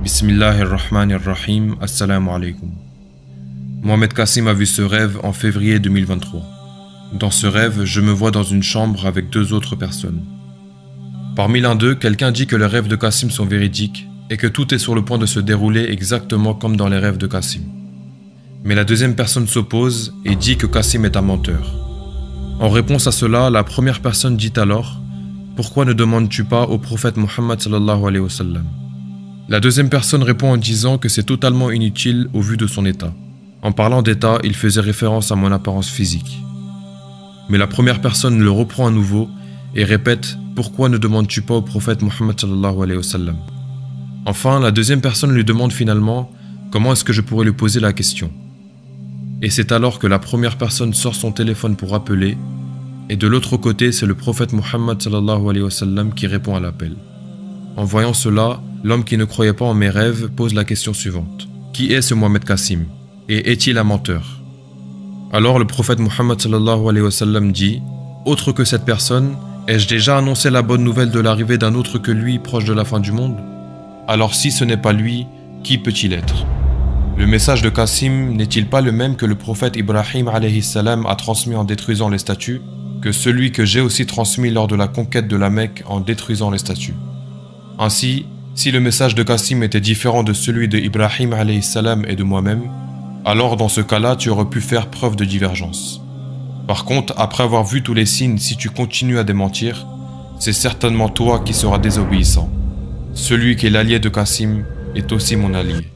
Bismillahirrahmanirrahim, assalamu alaikum. Mohamed Kassim a vu ce rêve en février 2023. Dans ce rêve, je me vois dans une chambre avec deux autres personnes. Parmi l'un d'eux, quelqu'un dit que les rêves de Kassim sont véridiques et que tout est sur le point de se dérouler exactement comme dans les rêves de Kassim. Mais la deuxième personne s'oppose et dit que Kassim est un menteur. En réponse à cela, la première personne dit alors « Pourquoi ne demandes-tu pas au prophète Muhammad sallallahu alayhi wa sallam ?» La deuxième personne répond en disant que c'est totalement inutile au vu de son état. En parlant d'état, il faisait référence à mon apparence physique. Mais la première personne le reprend à nouveau et répète « Pourquoi ne demandes-tu pas au prophète Muhammad sallallahu alayhi wa sallam ?» Enfin, la deuxième personne lui demande finalement « Comment est-ce que je pourrais lui poser la question ?» Et c'est alors que la première personne sort son téléphone pour appeler, et de l'autre côté, c'est le prophète Muhammad sallallahu alayhi wa sallam qui répond à l'appel. En voyant cela, l'homme qui ne croyait pas en mes rêves pose la question suivante. Qui est ce Mohamed Kassim? Et est-il un menteur? Alors le prophète Muhammad sallallahu alayhi wa sallam dit « Autre que cette personne, ai-je déjà annoncé la bonne nouvelle de l'arrivée d'un autre que lui proche de la fin du monde? Alors si ce n'est pas lui, qui peut-il être? Le message de Kassim n'est-il pas le même que le prophète Ibrahim alayhi salam a transmis en détruisant les statues, que celui que j'ai aussi transmis lors de la conquête de la Mecque en détruisant les statues? Ainsi, si le message de Kassim était différent de celui de Ibrahim alayhi salam et de moi-même, alors dans ce cas-là, tu aurais pu faire preuve de divergence. Par contre, après avoir vu tous les signes, si tu continues à démentir, c'est certainement toi qui seras désobéissant. Celui qui est l'allié de Kassim est aussi mon allié.